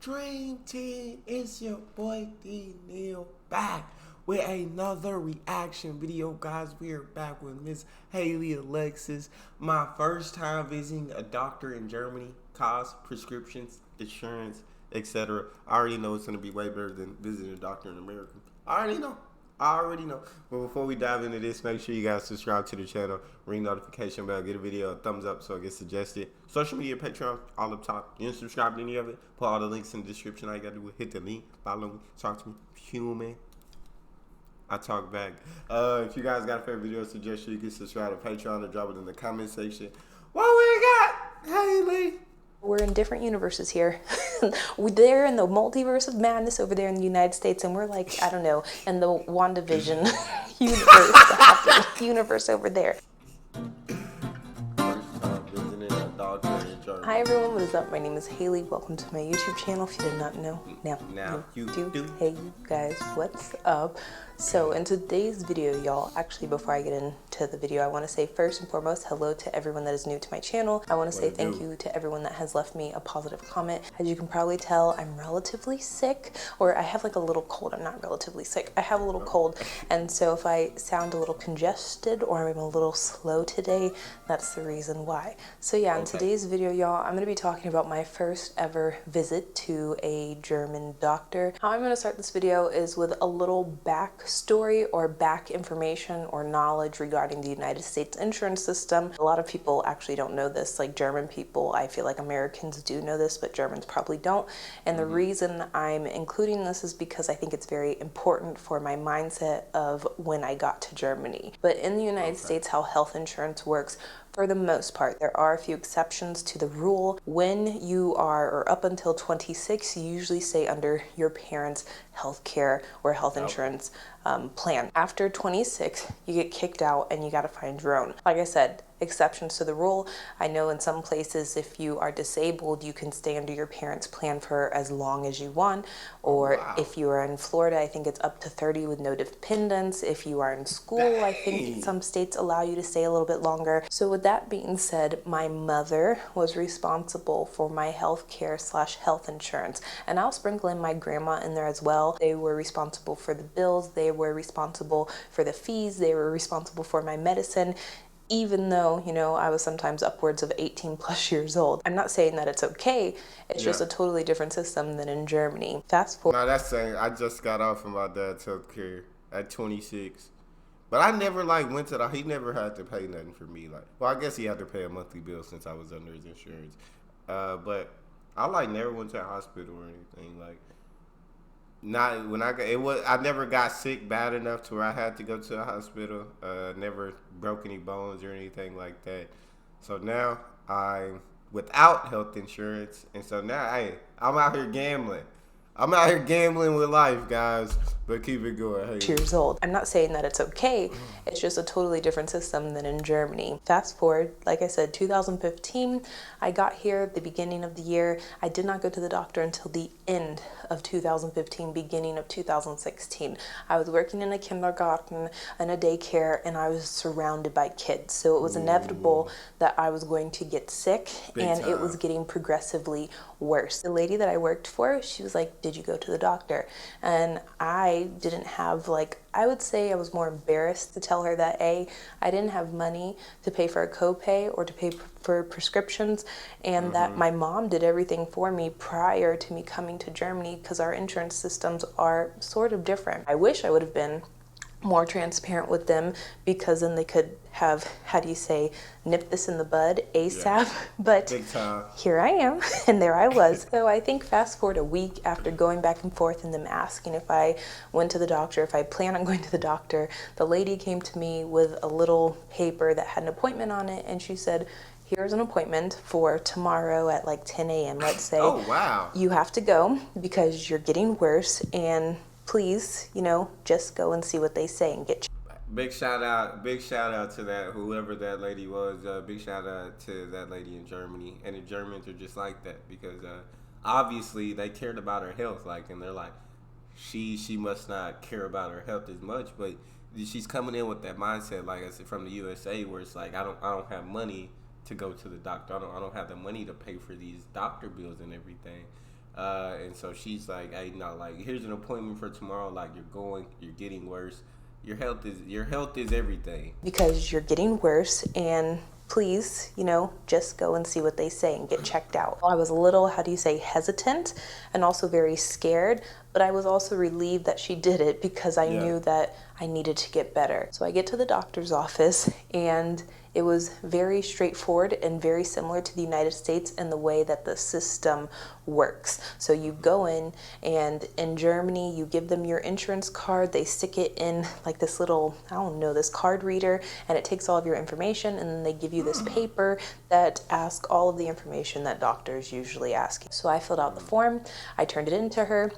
Dream Team, it's your boy D Neal back with another reaction video, guys. We are back with Miss Haley Alexis. My first time visiting a doctor in Germany. Cost, prescriptions, insurance, etc. I already know it's gonna be way better than visiting a doctor in America. I already know. But before we dive into this, make sure you guys subscribe to the channel, ring notification bell, get a video a thumbs up so it gets suggested. Social media, Patreon, all up top. You didn't subscribe to any of it? Put all the links in the description. All you gotta do is hit the link, follow me, talk to me. Human. I talk back. If you guys got a favorite video suggestion, you can subscribe to Patreon or drop it in the comment section. What we got, Haley? We're in different universes here. They're in the multiverse of madness over there in the United States, and we're like, I don't know, in the WandaVision universe over there. First time visiting a doctor in Germany. Hi everyone, what is up? My name is Haley. Welcome to my YouTube channel. If you did not know, now you do. Hey you guys, what's up? So in today's video, y'all, actually before I get into the video, I want to say first and foremost, hello to everyone that is new to my channel. I want to say thank you to everyone that has left me a positive comment. As you can probably tell, I'm relatively sick, or I have like a little cold. I'm not relatively sick. I have a little cold, and so if I sound a little congested or I'm a little slow today, that's the reason why. So yeah, in today's video, y'all, I'm going to be talking about my first ever visit to a German doctor. How I'm going to start this video is with a little backstory or back information or knowledge regarding the United States insurance system. A lot of people actually don't know this, like German people. I feel like Americans do know this, but Germans probably don't. And the reason I'm including this is because I think it's very important for my mindset of when I got to Germany. But in the United States, how health insurance works, for the most part, there are a few exceptions to the rule. When you are, or up until 26, you usually stay under your parents' health care or health insurance plan. After 26, you get kicked out and you got to find your own. Like I said, exceptions to the rule. I know in some places, if you are disabled, you can stay under your parents' plan for as long as you want. Or if you are in Florida, I think it's up to 30 with no dependents. If you are in school, I think some states allow you to stay a little bit longer. So with that being said, my mother was responsible for my health care / health insurance. And I'll sprinkle in my grandma in there as well. They were responsible for the bills. They were responsible for the fees. They were responsible for my medicine, even though, you know, I was sometimes upwards of 18 plus years old. I'm not saying that it's okay. It's just a totally different system than in Germany. Fast forward. No, that's saying I just got off of my dad's health care at 26. But I never went to he never had to pay nothing for me. Well, I guess he had to pay a monthly bill since I was under his insurance. But I never went to a hospital or anything. Not when I never got sick bad enough to where I had to go to a hospital. Never broke any bones or anything like that. So now I'm without health insurance, and so now I'm out here gambling. I'm out here gambling with life, guys, but keep it going. Hey. Years old. I'm not saying that it's okay. It's just a totally different system than in Germany. Fast forward, like I said, 2015, I got here at the beginning of the year. I did not go to the doctor until the end of 2015, beginning of 2016. I was working in a kindergarten and a daycare, and I was surrounded by kids. So it was inevitable that I was going to get sick, and it was getting progressively worse. The lady that I worked for, she was like, "Did you go to the doctor?" And I didn't have I would say I was more embarrassed to tell her that I didn't have money to pay for a copay or to pay for prescriptions, and that my mom did everything for me prior to me coming to Germany, because our insurance systems are sort of different. I wish I would have been more transparent with them, because then they could have, how do you say, nip this in the bud ASAP. But here I am, and there I was. So I think fast forward a week after going back and forth and them asking if I went to the doctor, if I plan on going to the doctor, the lady came to me with a little paper that had an appointment on it, and she said, "Here's an appointment for tomorrow at 10 a.m. Let's say. Oh, wow. You have to go because you're getting worse, and please, just go and see what they say and get." Big shout out to that, whoever that lady was. Big shout out to that lady in Germany. And the Germans are just like that, because obviously they cared about her health, and they're like, she must not care about her health as much, but she's coming in with that mindset, like I said, from the USA, where it's like, I don't have money to go to the doctor. I don't have the money to pay for these doctor bills and everything. And so she's like, hey, no, like, here's an appointment for tomorrow. Like, you're getting worse. Your health is everything. Because you're getting worse, and please, just go and see what they say and get checked out. I was a little, hesitant and also very scared, but I was also relieved that she did it because I knew that I needed to get better. So I get to the doctor's office, and it was very straightforward and very similar to the United States in the way that the system works. So you go in, and in Germany, you give them your insurance card. They stick it in like this little, this card reader, and it takes all of your information, and then they give you this paper that asks all of the information that doctors usually ask you. So I filled out the form, I turned it into her.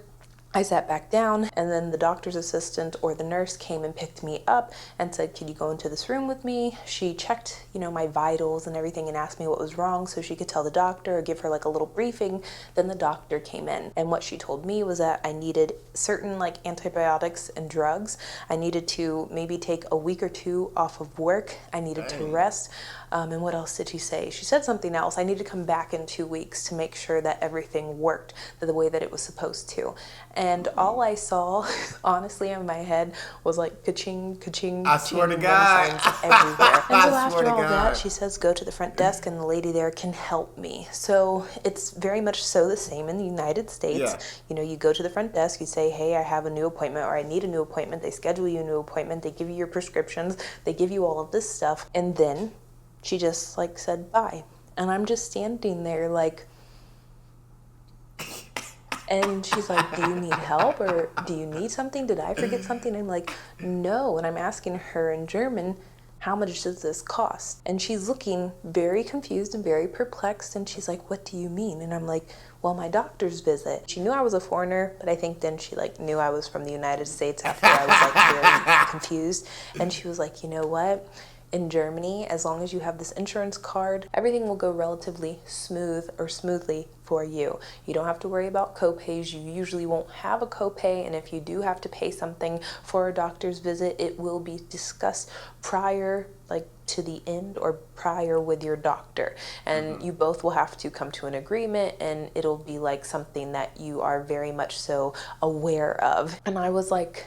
I sat back down, and then the doctor's assistant or the nurse came and picked me up and said, can you go into this room with me? She checked, my vitals and everything and asked me what was wrong so she could tell the doctor or give her like a little briefing. Then the doctor came in, and what she told me was that I needed certain like antibiotics and drugs. I needed to maybe take a week or two off of work. I needed to rest. And what else did she say? She said something else. I need to come back in 2 weeks to make sure that everything worked the way that it was supposed to. And all I saw, honestly, in my head was like ka-ching, ka-ching, I swear to God. Everywhere. And so after all that, she says, go to the front desk and the lady there can help me. So it's very much so the same in the United States. Yeah. You go to the front desk, you say, hey, I have a new appointment, or I need a new appointment. They schedule you a new appointment. They give you your prescriptions. They give you all of this stuff. And then she just like said bye. And I'm just standing there like, and she's like, do you need help, or do you need something? Did I forget something? I'm like, no. And I'm asking her in German, how much does this cost? And she's looking very confused and very perplexed. And she's like, what do you mean? And I'm like, well, my doctor's visit. She knew I was a foreigner, but I think then she like knew I was from the United States after I was like very confused. And she was like, you know what? In Germany, as long as you have this insurance card, everything will go relatively smoothly for you. You don't have to worry about copays. You usually won't have a copay, and if you do have to pay something for a doctor's visit, it will be discussed prior, like to the end or prior with your doctor. And you both will have to come to an agreement, and it'll be like something that you are very much so aware of. And I was like,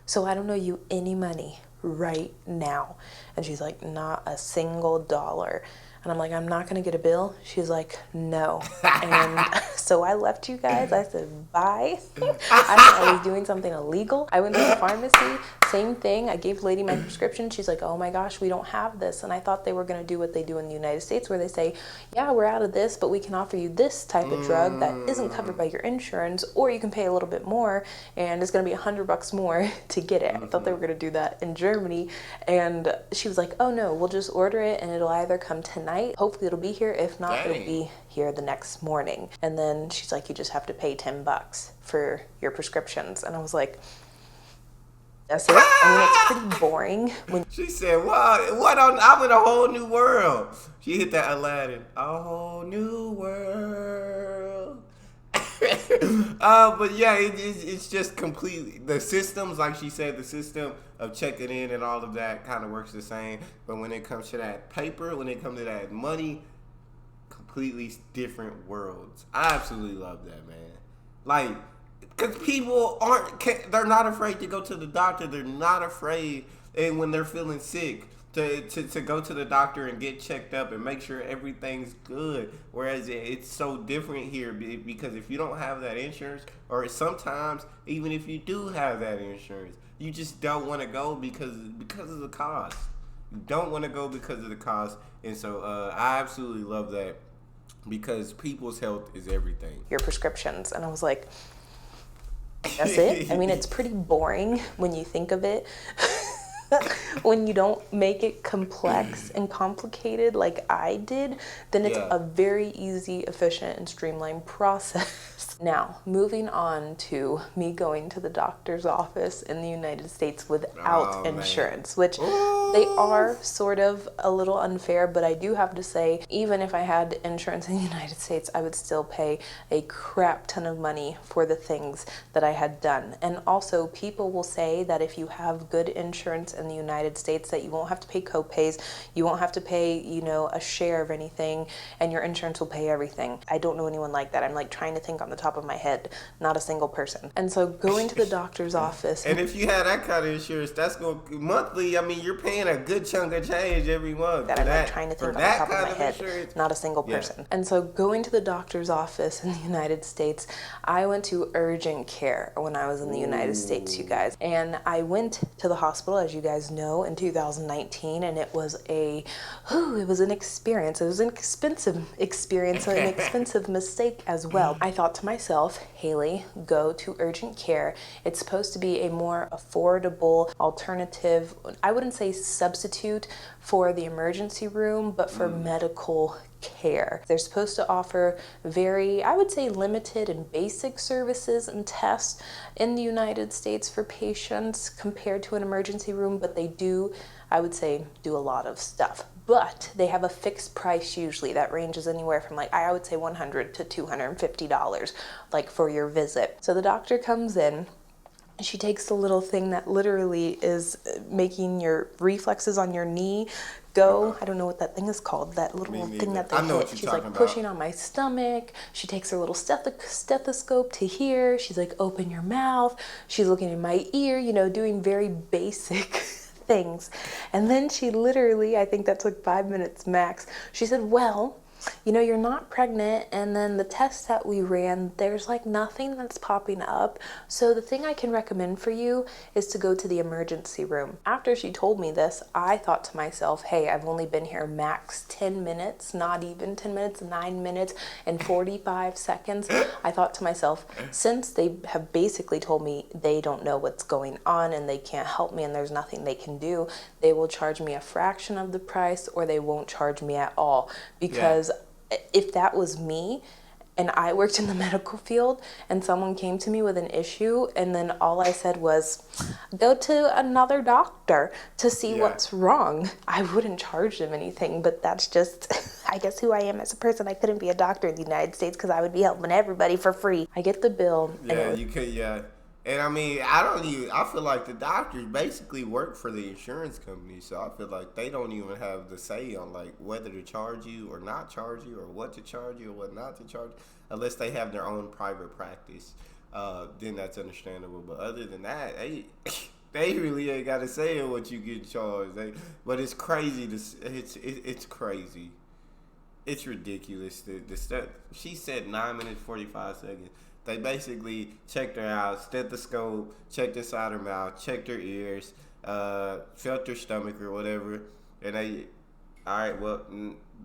so I don't owe you any money right now. And she's like, not a single dollar. And I'm like, I'm not gonna get a bill. She's like, no. And so I left you guys. I said bye. I thought I was doing something illegal. I went to the pharmacy, same thing. I gave the lady my prescription. She's like, oh my gosh, we don't have this. And I thought they were gonna do what they do in the United States, where they say, yeah, we're out of this, but we can offer you this type of drug that isn't covered by your insurance, or you can pay a little bit more, and it's gonna be $100 more to get it. I thought they were gonna do that in Germany. And she was like, oh no, we'll just order it, and it'll either come tonight. Hopefully it'll be here. If not, it'll be here the next morning. And then she's like, you just have to pay $10 for your prescriptions. And I was like, that's it? I mean, it's pretty boring. She said, wow, I'm in a whole new world. She hit that Aladdin. A whole new world. But yeah, it's just completely, the systems, like she said, the system of checking in and all of that kind of works the same. But when it comes to that paper, when it comes to that money, completely different worlds. I absolutely love that, man. Like, because people they're not afraid to go to the doctor. They're not afraid, and when they're feeling sick, to go to the doctor and get checked up and make sure everything's good. Whereas it's so different here, because if you don't have that insurance, or sometimes even if you do have that insurance, you just don't want to go because of the cost. You don't want to go because of the cost. And so I absolutely love that, because people's health is everything. Your prescriptions. And I was like, that's it? I mean, it's pretty boring when you think of it. When you don't make it complex and complicated like I did, then it's a very easy, efficient, and streamlined process. Now, moving on to me going to the doctor's office in the United States without insurance, which they are sort of a little unfair, but I do have to say, even if I had insurance in the United States, I would still pay a crap ton of money for the things that I had done. And also, people will say that if you have good insurance in the United States that you won't have to pay co-pays, you won't have to pay, you know, a share of anything, and your insurance will pay everything. I don't know anyone like that. I'm like trying to think on the top of my head, not a single person. And so going to the doctor's office. And if you have that kind of insurance, that's going monthly. I mean, you're paying a good chunk of change every month. That I'm like trying to think on the top of my head, insurance. Not a single person. And so going to the doctor's office in the United States, I went to urgent care when I was in the United States, you guys. And I went to the hospital, as you guys know, in 2019, and it was an experience. It was an expensive experience, an expensive mistake as well. I thought to myself, Haley, go to urgent care. It's supposed to be a more affordable alternative. I wouldn't say substitute for the emergency room, but for medical care. They're supposed to offer very, I would say, limited and basic services and tests in the United States for patients compared to an emergency room, but they do, I would say, do a lot of stuff. But they have a fixed price usually that ranges anywhere from like, I would say $100 to $250 like for your visit. So the doctor comes in, she takes the little thing that literally is making your reflexes on your knee go. I don't know what that thing is called, that little thing that they hit. She's like pushing on my stomach. She takes her little stethoscope to here. She's like, open your mouth. She's looking in my ear, you know, doing very basic things. And then she literally, I think that took 5 minutes max, she said, well, you know, you're not pregnant, and then the tests that we ran, there's like nothing that's popping up. So the thing I can recommend for you is to go to the emergency room. After she told me this, I thought to myself, hey, I've only been here max 10 minutes, not even 10 minutes, 9 minutes and 45 seconds. I thought to myself, since they have basically told me they don't know what's going on and they can't help me and there's nothing they can do, they will charge me a fraction of the price or they won't charge me at all. Because if that was me and I worked in the medical field and someone came to me with an issue and then all I said was, go to another doctor to see what's wrong, I wouldn't charge them anything. But that's just, I guess, who I am as a person. I couldn't be a doctor in the United States because I would be helping everybody for free. I get the bill. Yeah, you could, And I mean, I feel like the doctors basically work for the insurance company, so I feel like they don't even have the say on like whether to charge you or not charge you, or what to charge you or what not to charge, unless they have their own private practice. Then that's understandable. But other than that, they really ain't got to say in what you get charged. But it's crazy. It's crazy. It's ridiculous. The stuff she said 9 minutes 45 seconds. They basically checked her out, stethoscope, checked inside her mouth, checked her ears, felt her stomach or whatever, and they, all right, well,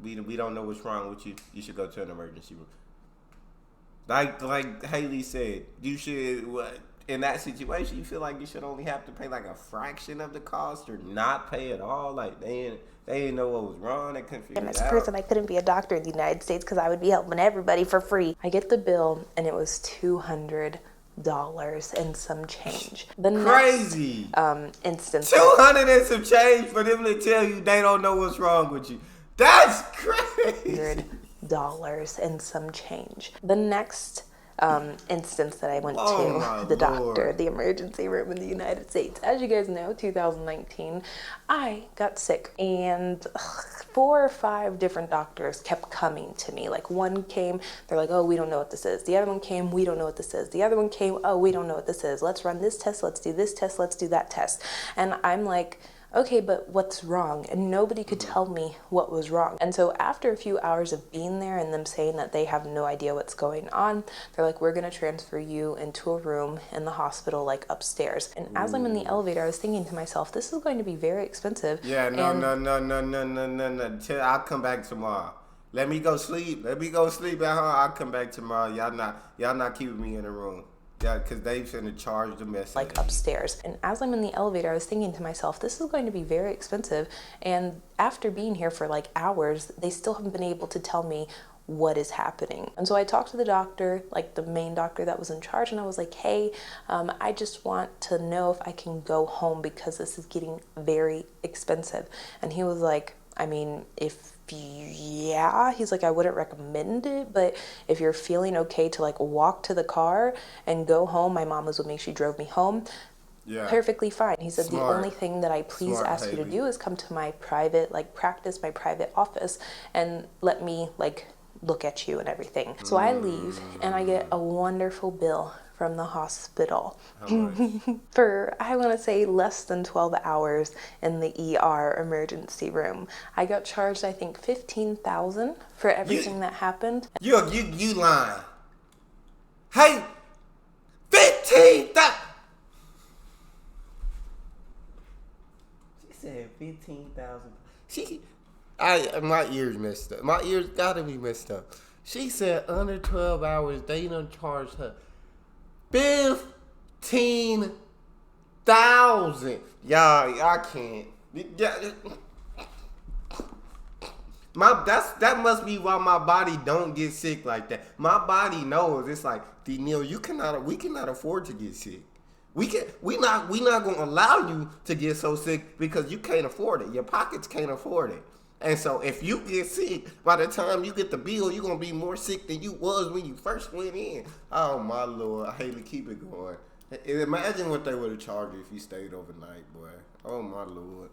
we don't know what's wrong with you. You should go to an emergency room. Like Haley said, you should, in that situation, you feel like you should only have to pay like a fraction of the cost or not pay at all. Like they didn't know what was wrong. They couldn't figure it out. As a person, I couldn't be a doctor in the United States because I would be helping everybody for free. I get the bill and it was $200 and some change. Crazy. Instance. 200 and some change for them to tell you they don't know what's wrong with you. That's crazy. $100 and some change. The next instance that I went to the doctor, the emergency room in the United States. As you guys know, 2019, I got sick and 4 or 5 different doctors kept coming to me. Like one came, they're like, oh, we don't know what this is. The other one came, we don't know what this is. The other one came, oh, we don't know what this is. Let's run this test, let's do this test, let's do that test. And I'm like, okay, but what's wrong? And nobody could tell me what was wrong. And so after a few hours of being there and them saying that they have no idea what's going on, they're like, we're gonna transfer you into a room in the hospital, like upstairs. And as I'm in the elevator, I was thinking to myself, this is going to be very expensive. Yeah, no. I'll come back tomorrow. Let me go sleep at home. I'll come back tomorrow. Y'all not keeping me in the room. Yeah, because they've finna charge the mess. Like upstairs. And as I'm in the elevator, I was thinking to myself, this is going to be very expensive. And after being here for like hours, they still haven't been able to tell me what is happening. And so I talked to the doctor, like the main doctor that was in charge, and I was like, hey, I just want to know if I can go home because this is getting very expensive. And he was like, I mean, he's like, I wouldn't recommend it, but if you're feeling okay to like walk to the car and go home, my mom was with me, she drove me home, Yeah. Perfectly fine. He said, Smart. the only thing that I please Smart, ask you to Haley. do is come to my private, like, practice, my private office, and let me, like, look at you and everything. So I leave, and I get a wonderful bill from the hospital. How much? For, I want to say, less than 12 hours in the ER emergency room. I got charged, I think, $15,000 for everything that happened. You lying. Hey, 15,000. She said 15,000. My ears messed up. My ears gotta be messed up. She said under 12 hours they done charged her 15,000. Y'all, I can't. That must be why my body don't get sick like that. My body knows it's like, Neal, we cannot afford to get sick. We not gonna allow you to get so sick because you can't afford it. Your pockets can't afford it. And so if you get sick, by the time you get the bill, you're gonna be more sick than you was when you first went in. Oh my Lord, Haley, keep it going. Imagine what they would have charged you if you stayed overnight, boy. Oh my Lord.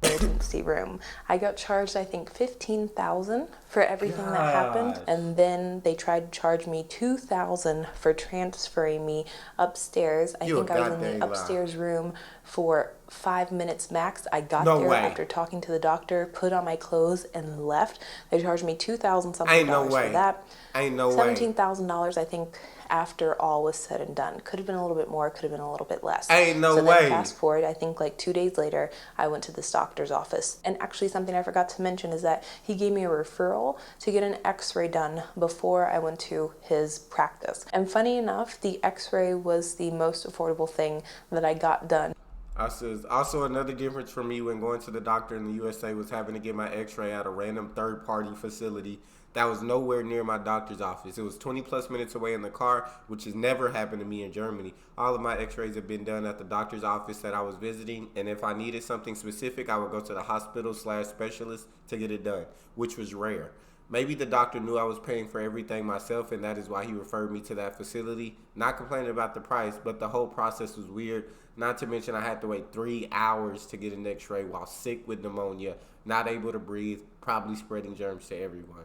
Emergency room. I got charged, I think, $15,000 for everything that happened, and then they tried to charge me $2,000 for transferring me upstairs. I think I was in the upstairs room for 5 minutes max. I got there after talking to the doctor, put on my clothes, and left. They charged me $2,000 something for that. Ain't no way. $17,000, I think, after all was said and done. Could have been a little bit more, could have been a little bit less. Ain't no so way. Then fast forward, I think like 2 days later, I went to this doctor's office. And actually something I forgot to mention is that he gave me a referral to get an x-ray done before I went to his practice. And funny enough, the x-ray was the most affordable thing that I got done. Also, another difference for me when going to the doctor in the USA was having to get my x-ray at a random third-party facility that was nowhere near my doctor's office. It was 20 plus minutes away in the car, which has never happened to me in Germany. All of my x-rays have been done at the doctor's office that I was visiting, and if I needed something specific, I would go to the hospital/specialist to get it done, which was rare. Maybe the doctor knew I was paying for everything myself, and that is why he referred me to that facility. Not complaining about the price, but the whole process was weird. Not to mention I had to wait 3 hours to get an x-ray while sick with pneumonia, not able to breathe, probably spreading germs to everyone.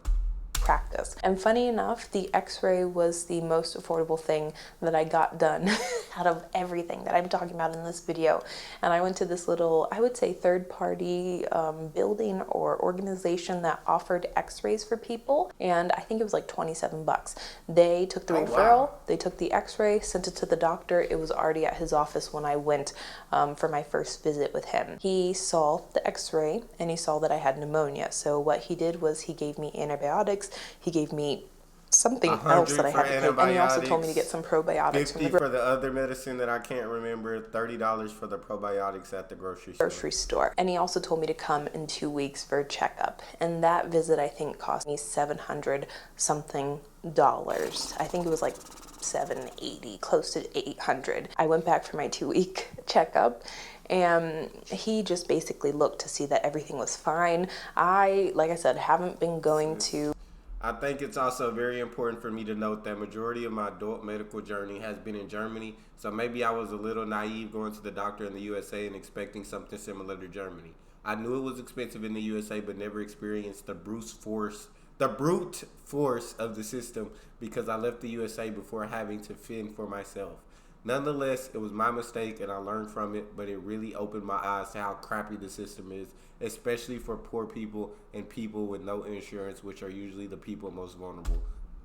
Practice. And funny enough, the x-ray was the most affordable thing that I got done out of everything that I'm talking about in this video. And I went to this little, I would say, third-party building or organization that offered x-rays for people, and I think it was like 27 bucks. They took the referral, they took the x-ray, sent it to the doctor. It was already at his office when I went for my first visit with him. He saw the x-ray and he saw that I had pneumonia. So what he did was he gave me antibiotics. He gave me something else that I had to take, and he also told me to get some probiotics from the $50 for the other medicine that I can't remember, $30 for the probiotics at the grocery store. And he also told me to come in 2 weeks for a checkup, and that visit I think cost me $700 something. I think it was like $780, close to $800. I went back for my 2-week checkup, and he just basically looked to see that everything was fine. Like I said, haven't been going to. I think it's also very important for me to note that majority of my adult medical journey has been in Germany, so maybe I was a little naive going to the doctor in the USA and expecting something similar to Germany. I knew it was expensive in the USA, but never experienced the brute force of the system because I left the USA before having to fend for myself. Nonetheless, it was my mistake and I learned from it, but it really opened my eyes to how crappy the system is, especially for poor people and people with no insurance, which are usually the people most vulnerable.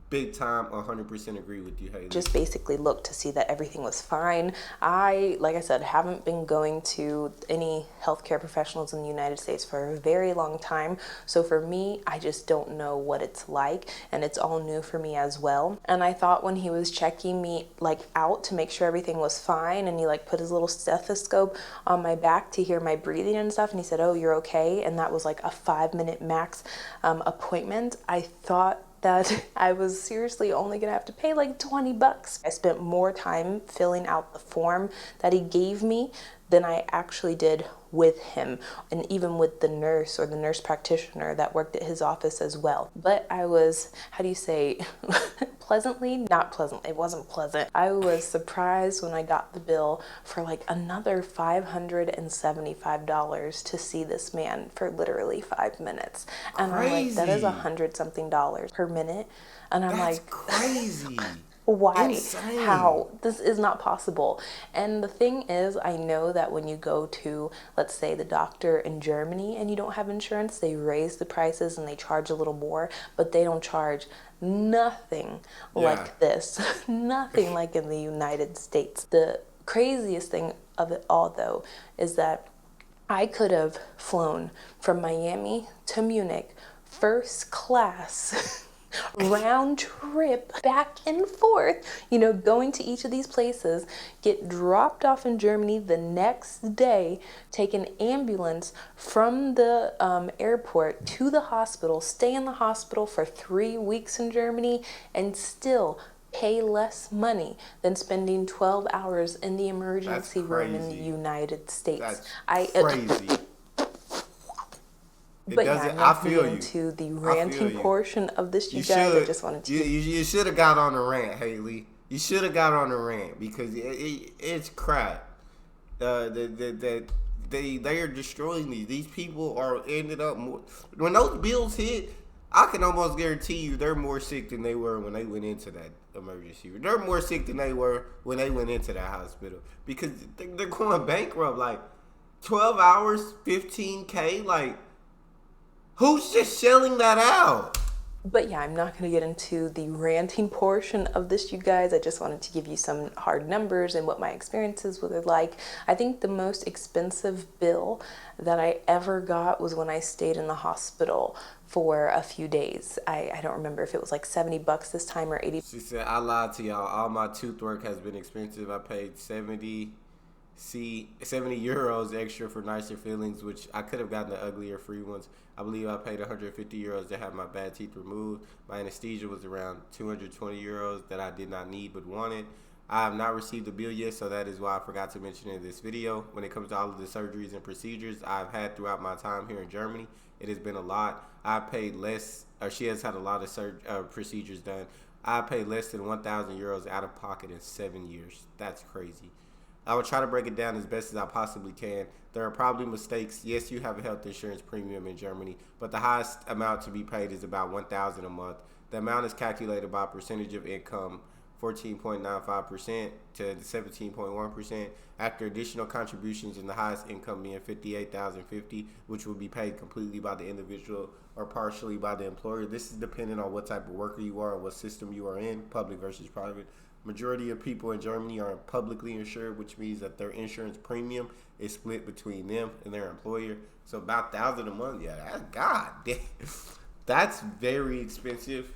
Big time, 100% agree with you, Haley. Just basically looked to see that everything was fine. Like I said, haven't been going to any healthcare professionals in the United States for a very long time. So for me, I just don't know what it's like, and it's all new for me as well. And I thought when he was checking me like out to make sure everything was fine, and he like put his little stethoscope on my back to hear my breathing and stuff, and he said, "Oh, you're okay," and that was like a 5-minute max appointment. I thought that I was seriously only gonna have to pay like 20 bucks. I spent more time filling out the form that he gave me than I actually did with him, and even with the nurse or the nurse practitioner that worked at his office as well. But I was, how do you say, not pleasantly, it wasn't pleasant. I was surprised when I got the bill for like another $575 to see this man for literally 5 minutes. And Crazy. I'm like, that is $100-something per minute. And I'm That's like, crazy. why? Insane. How? This is not possible. And the thing is, I know that when you go to, let's say, the doctor in Germany and you don't have insurance, they raise the prices and they charge a little more, but they don't charge nothing like this. Nothing like in the United States. The craziest thing of it all, though, is that I could have flown from Miami to Munich first class round trip back and forth, you know, going to each of these places, get dropped off in Germany the next day, take an ambulance from the airport to the hospital, stay in the hospital for 3 weeks in Germany, and still pay less money than spending 12 hours in the emergency room in the United States. That's crazy. But yeah, I'm not getting into the ranting portion of this, you guys. I just wanted to. You should have got on the rant, Haley. You should have got on the rant because it's crap. They are destroying these. These people are ended up more. When those bills hit, I can almost guarantee you they're more sick than they were when they went into that emergency room. They're more sick than they were when they went into that hospital because they're going bankrupt. Like 12 hours, $15K, like. Who's just shelling that out? But yeah, I'm not going to get into the ranting portion of this, you guys. I just wanted to give you some hard numbers and what my experiences were like. I think the most expensive bill that I ever got was when I stayed in the hospital for a few days. I don't remember if it was like $70 this time or 80. She said, I lied to y'all. All my tooth work has been expensive. I paid 70 euros extra for nicer fillings, which I could have gotten the uglier free ones. I believe I paid 150 euros to have my bad teeth removed. My anesthesia was around 220 euros that I did not need but wanted. I have not received the bill yet, so that is why I forgot to mention in this video. When it comes to all of the surgeries and procedures I've had throughout my time here in Germany, it has been a lot. I paid less, or she has had a lot of procedures done. I paid less than 1,000 euros out of pocket in 7 years. That's crazy. I will try to break it down as best as I possibly can. There are probably mistakes. Yes, you have a health insurance premium in Germany, but the highest amount to be paid is about $1,000 a month. The amount is calculated by percentage of income, 14.95% to 17.1%, after additional contributions, and the highest income being $58,050, which will be paid completely by the individual or partially by the employer. This is dependent on what type of worker you are and what system you are in, public versus private. Majority of people in Germany are publicly insured, which means that their insurance premium is split between them and their employer. So about $1,000 a month, yeah, that's goddamn. That's very expensive.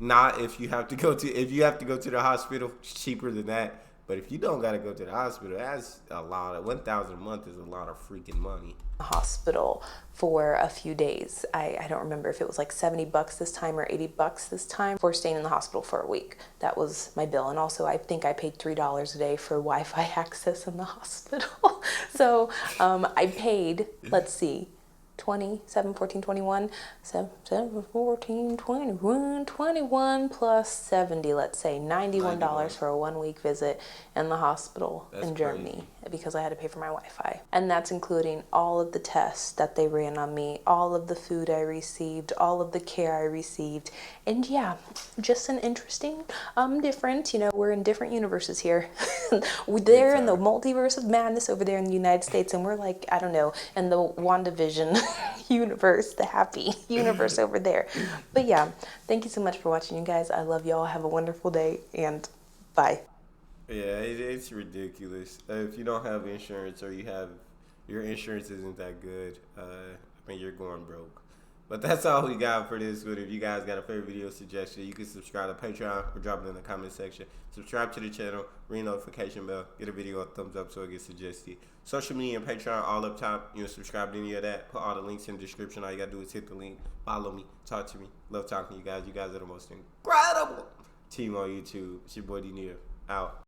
Not if you have to go to the hospital, it's cheaper than that. But if you don't gotta go to the hospital, that's a lot. Of $1,000 a month is a lot of freaking money. Hospital for a few days. I don't remember if it was like $70 this time or $80 this time for staying in the hospital for a week. That was my bill. And also I think I paid $3 a day for Wi-Fi access in the hospital. So I paid, let's see, 20, 7, 14, 21, 7, 14, 21, 21 plus 70, let's say $91 for a 1 week visit in the hospital in Germany because I had to pay for my Wi-Fi. And that's including all of the tests that they ran on me, all of the food I received, all of the care I received. And yeah, just an interesting difference. You know, we're in different universes here. They're in the multiverse of madness over there in the United States, and we're like, I don't know, in the WandaVision universe, the happy universe over there. But yeah, thank you so much for watching, you guys. I love y'all. Have a wonderful day, and bye. Yeah, it's ridiculous. If you don't have insurance or your insurance isn't that good, I mean, you're going broke. But that's all we got for this one. If you guys got a favorite video suggestion, you can subscribe to Patreon or drop it in the comment section. Subscribe to the channel, ring the notification bell, get a video a thumbs up so it gets suggested. Social media and Patreon all up top. You know, subscribe to any of that. Put all the links in the description. All you gotta do is hit the link, follow me, talk to me. Love talking to you guys. You guys are the most incredible team on YouTube. It's your boy Neal. Out.